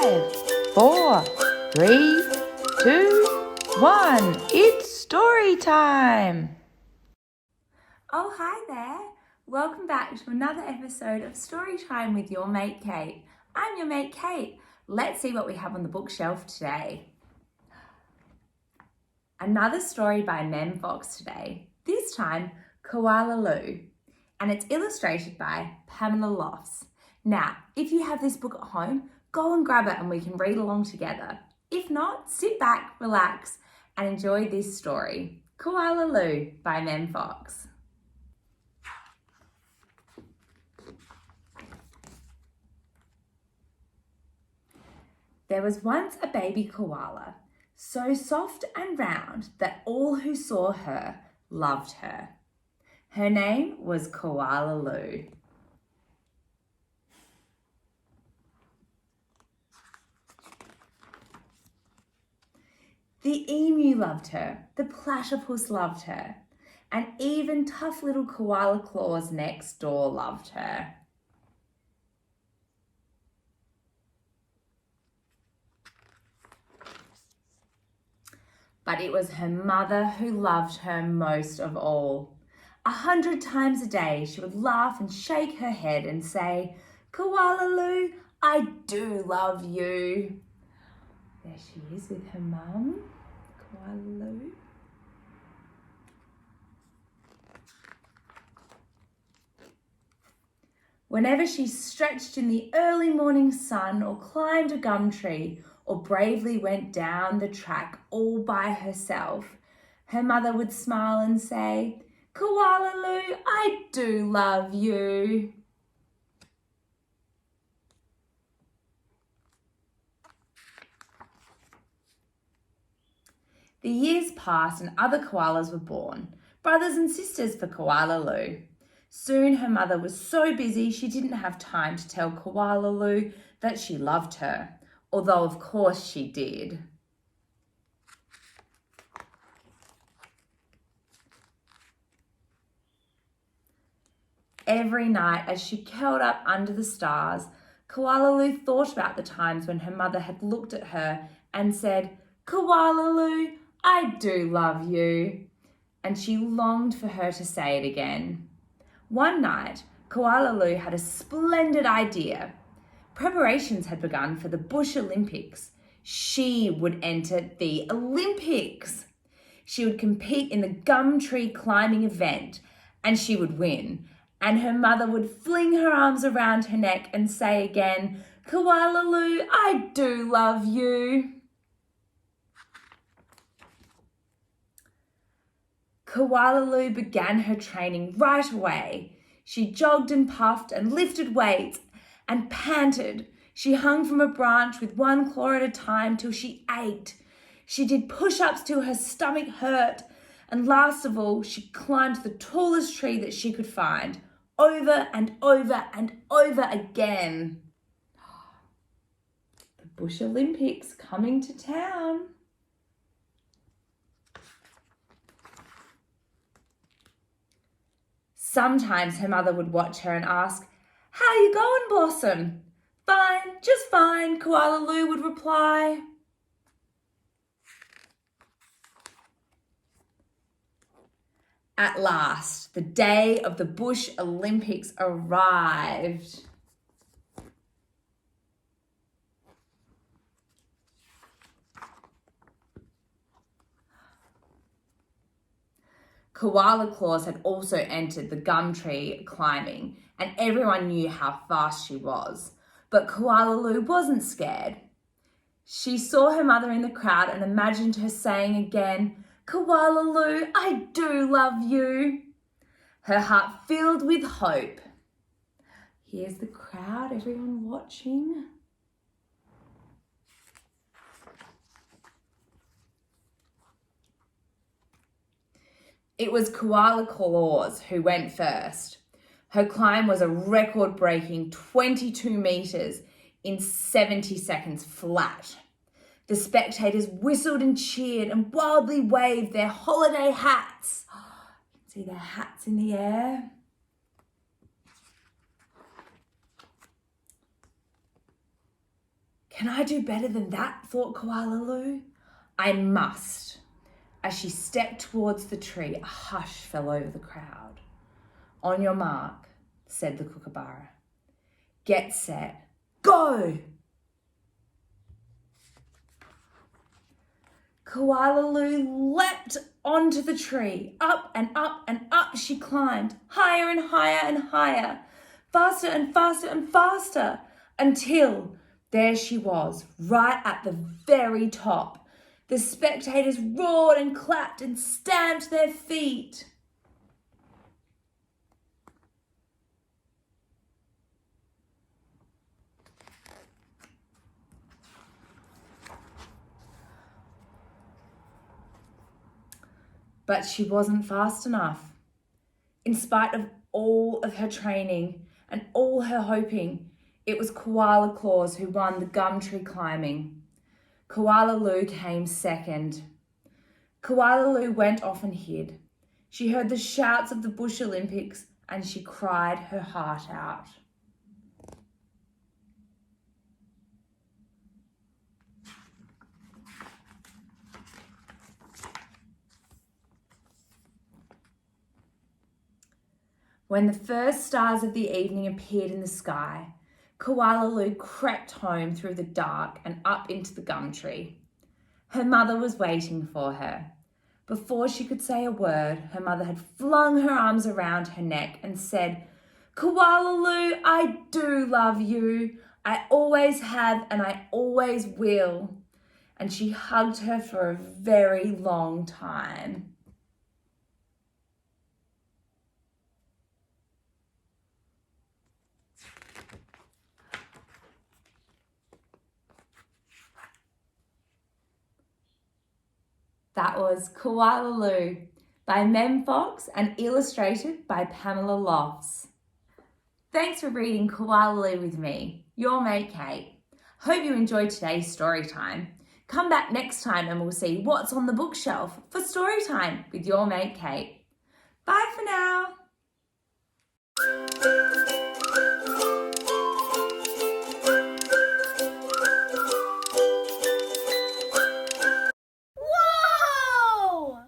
5, 4, 3, 2, 1. It's story time. Oh, hi there. Welcome back to another episode of Story Time with your mate Kate. I'm your mate Kate. Let's see what we have on the bookshelf today. Another story by Mem Fox today. This time, Koala Lou. And it's illustrated by Pamela Lofts. Now, if you have this book at home, go and grab it and we can read along together. If not, sit back, relax, and enjoy this story. Koala Lou by Mem Fox. There was once a baby koala, so soft and round that all who saw her loved her. Her name was Koala Lou. The emu loved her, the platypus loved her, and even tough little Koala Claus next door loved her. But it was her mother who loved her most of all. 100 times a day she would laugh and shake her head and say, "Koala Lou, I do love you." There she is with her mum, Koala Lou. Whenever she stretched in the early morning sun or climbed a gum tree or bravely went down the track all by herself, her mother would smile and say, "Koala Lou, I do love you." The years passed and other koalas were born, brothers and sisters for Koala Lou. Soon her mother was so busy she didn't have time to tell Koala Lou that she loved her, although of course she did. Every night as she curled up under the stars, Koala Lou thought about the times when her mother had looked at her and said, "Koala Lou, I do love you." And she longed for her to say it again. One night, Koala Lou had a splendid idea. Preparations had begun for the Bush Olympics. She would enter the Olympics. She would compete in the gum tree climbing event and she would win. And her mother would fling her arms around her neck and say again, "Koala Lou, I do love you." Koala Lou began her training right away. She jogged and puffed and lifted weights and panted. She hung from a branch with one claw at a time till she ached. She did push-ups till her stomach hurt. And last of all, she climbed the tallest tree that she could find, over and over and over again. The Bush Olympics coming to town. Sometimes her mother would watch her and ask, "How you going, Blossom?" "Fine, just fine," Koala Lou would reply. At last, the day of the Bush Olympics arrived. Koala Claus had also entered the gum tree climbing, and everyone knew how fast she was. But Koala Lou wasn't scared. She saw her mother in the crowd and imagined her saying again, "Koala Lou, I do love you." Her heart filled with hope. Here's the crowd, everyone watching. It was Koala Claus who went first. Her climb was a record-breaking 22 metres in 70 seconds flat. The spectators whistled and cheered and wildly waved their holiday hats. You can see their hats in the air. Can I do better than that? Thought Koala Lou. I must. As she stepped towards the tree, a hush fell over the crowd. On your mark, said the kookaburra. Get set, go! Koala Lou leapt onto the tree. Up and up and up she climbed, higher and higher and higher, faster and faster and faster, until there she was, right at the very top. The spectators roared and clapped and stamped their feet. But she wasn't fast enough. In spite of all of her training and all her hoping, it was Koala Claus who won the gum tree climbing. Koala Lou came second. Koala Lou went off and hid. She heard the shouts of the Bush Olympics and she cried her heart out. When the first stars of the evening appeared in the sky, Koala Lou crept home through the dark and up into the gum tree. Her mother was waiting for her. Before she could say a word, her mother had flung her arms around her neck and said, Koala Lou, I do love you. I always have and I always will. And she hugged her for a very long time. That was Koala Lou by Mem Fox and illustrated by Pamela Lofts. Thanks for reading Koala Lou with me, your mate Kate. Hope you enjoyed today's story time. Come back next time and we'll see what's on the bookshelf for story time with your mate Kate. Bye for now.